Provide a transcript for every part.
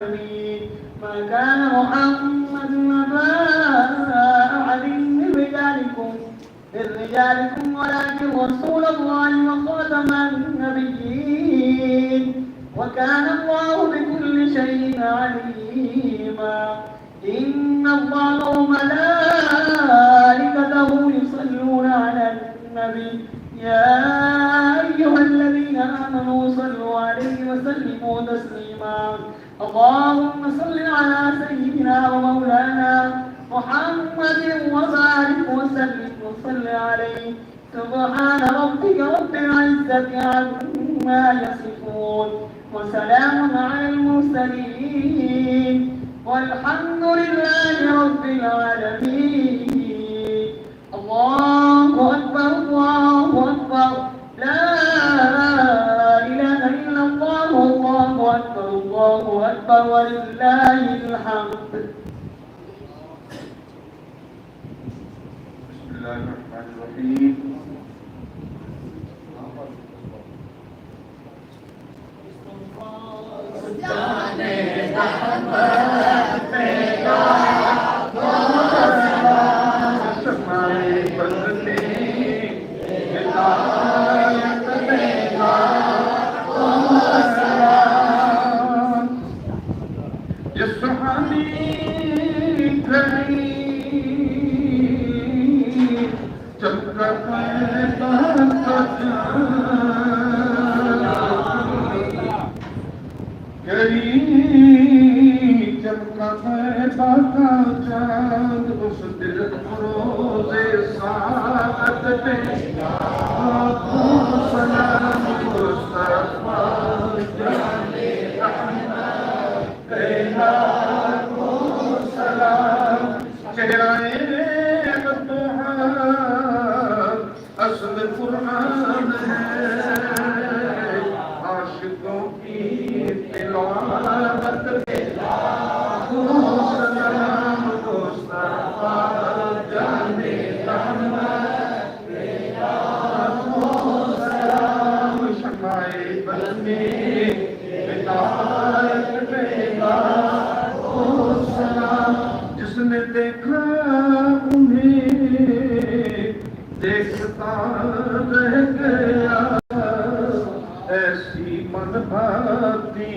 ما كان محمد أبا أحد من رجالكم ولكن رسول الله وخاتم النبيين وكان الله بكل شيء عليما إن الله وملائكته يصلون على النبي يا أيها الذين آمنوا صلوا عليه وسلموا تسليما اللهم صل على سيدنا ومولانا محمد وبارك وسلم وصل عليه سبحان ربك رب العزة عما يصفون وسلام على المرسلين والحمد لله رب العالمين. الله أكبر الله أكبر لا إله إلا الله الله أكبر الله أكبر ولله الحمد. بسم الله الرحمن الرحيم. جس نے دیکھا انہیں دیکھتا رہ گیا ایسی من بھاتی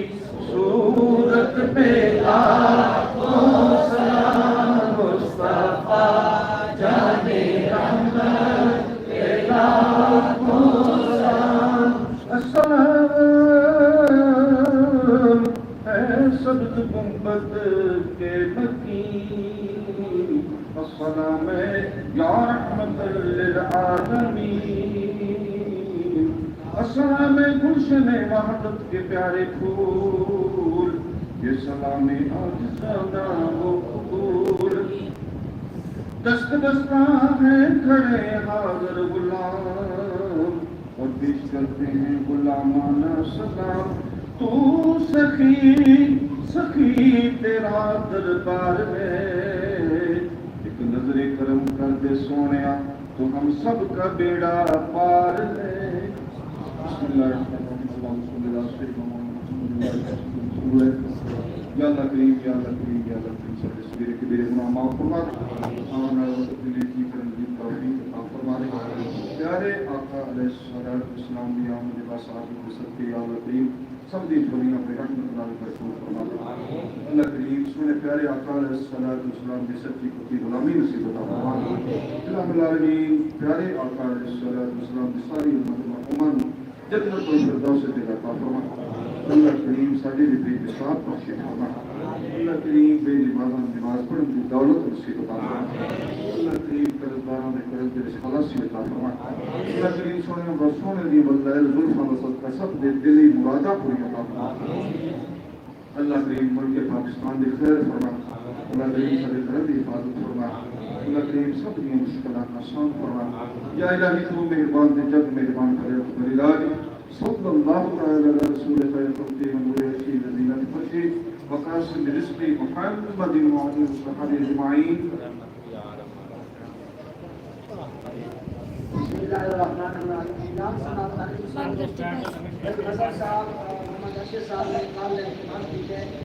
صورت میں لاکھوں سلام مصطفیٰ جانے رحمت لاکھوں سلام السلام اے سبز گنبد کے مکین السلام یا رحمت للعالمین السلام گلشن وحدت کے پیارے پھول یہ سلام آج زیادہ ہو قبول دست بستہ ہیں کھڑے حاضر غلام اور پیش کرتے ہیں غلامانہ سلام تو سخی سخی تیرا دربار ہے ایک نظر کرم کر دے سونیا تو ہم سب کا بیڑا پار ہے. بسم اللہ الرحمن الرحیم. یا اللہ کریم یا اللہ کریم یا اللہ کریم سب سبیرے کے میرے گناہ معاف فرما دے آمنا وتقبل کی کرم کی توفیق عطا فرما دے. پیارے آقا علیہ الصلوۃ والسلام کی آمد باسعادت کے صدقے یا اللہ کریم سب دی جھولیاں پہ رحمت اللہ برکت فرما دے. اللہ کریم سنے پیارے آقا علیہ الصلوۃ والسلام کی سچی کتی غلامی نصیب عطا فرما دے. الہ العالمین پیارے آقا علیہ الصلوۃ والسلام کی ساری امت مرحومان جنت و فردوس سے عطا فرما. اللہ کریم ساجے دی بے حساب بخش فرما. اللہ کریم بے نمازاں نماز پڑھن دی دولت نصیب عطا فرما. اللہ کریم قرضداراں دے قرض دے خلاصی عطا فرما. اللہ کریم سونے رسول دی بندہ زلفاں دا صدقہ سب دے دلی مراداں پوری عطا فرما. اللہ کریم ملک پاکستان دی خیر فرما. اللہ کریم سارے گھر دی حفاظت فرما. اللہ کریم سب دی مشکلات آسان فرما. یا الہی تو مہربان دے جگ مہربان کرے میری لاج صلی اللہ تعالی علی رسول خیر خلق نور رشید زینت فرشی وقاسم رزق محمد وعلى الصحابه اجمعین. بسم اللہ الرحمن الرحیم. نام سنا صاحب محمد اشرف صاحب نے کام لے